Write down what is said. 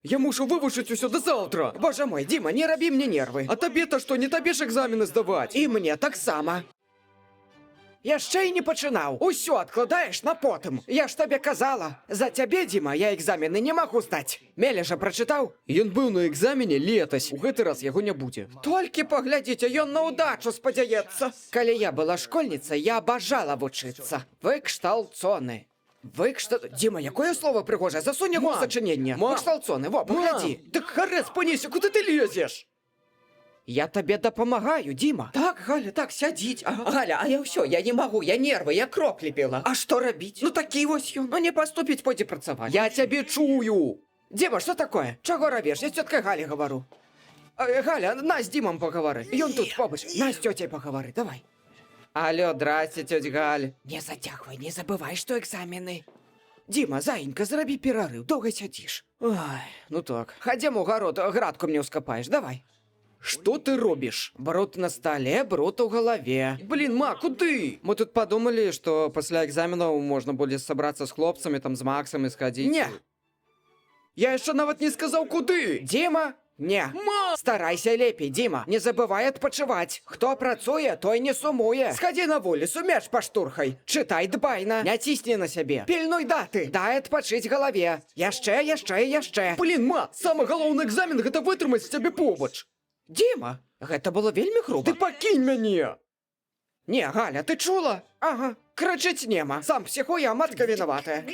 Я мушу вывучыць усё до завтра. Боже мой, Дима, не рабі мне нервы. А табе-то што, не табе ж экзамены здаваць? І мне таксама. Яшчэ і не пачынаў. Усё адкладаеш на потым. Я ж табе казала. За цябе, Дима, я экзамены не магу здаць. Меля жа прачытаў? Ён быў на экзамене летась. У гэты раз яго не будзе. Толькі паглядзіце, ён на ўдачу спадзяецца. Калі я была школьніца, я абажала вучыцца. Выкшталцоны. Дима, якое слово прыгожае? Засунь яго ў сачыненне. Выкшталцоны, во, паглядзі. Так гарэц, панесе, куды ты лезеш? Я табе дапамагаю, Дима. Так, Галя, так, сядзіць. Ага. Галя, а я ўсё, я не магу, я нервы, я кроплі піла. А што рабіць? Ну такі вось ён. Ну не паступіць, пойдзе працаваць. Я цябе чую. Дима, што такое? Чаго равеш? Я з цёткай Галі гавару. Галя, на з Дімам пагавары. Ён тут побач. На з цёцяй пагавары, давай. Алло, здрасце, тётя Галь. Не зацягвай, не забывай, што экзамены. Дима, заінька, зрабі перарыў, доўга сядзіш. Ай, ну так. Хадзем у гарод, градку мне ўскапаеш, давай. Што ты робіш? Бруд на столе, бруд у галаве. Блин, ма, куды? Мы тут подумали, что после экзаменов можно будет собраться с хлопцами, там, с Максом и сходить. Не. Я яшчэ нават не сказаў, куды. Дима, не. Ма! Старайся лепей, Дима. Не забывай адпачываць. Хто працуе, той не сумуе. Схадзі на вуліцу, мяч паштурхай. Чытай дбайна. Не цісні на сябе. Пільнуй даты. Дай адпачыць галаве. Яшчэ. Блин, ма, самы галоўны экзамен гэта вытрымаць з цябе побач. Дима, гэта было вельмі груба. Ты пакінь мяне. Не, Галя, ты чула? Ага, крычыць нема. Сам псіхуе, а матка вінаватая.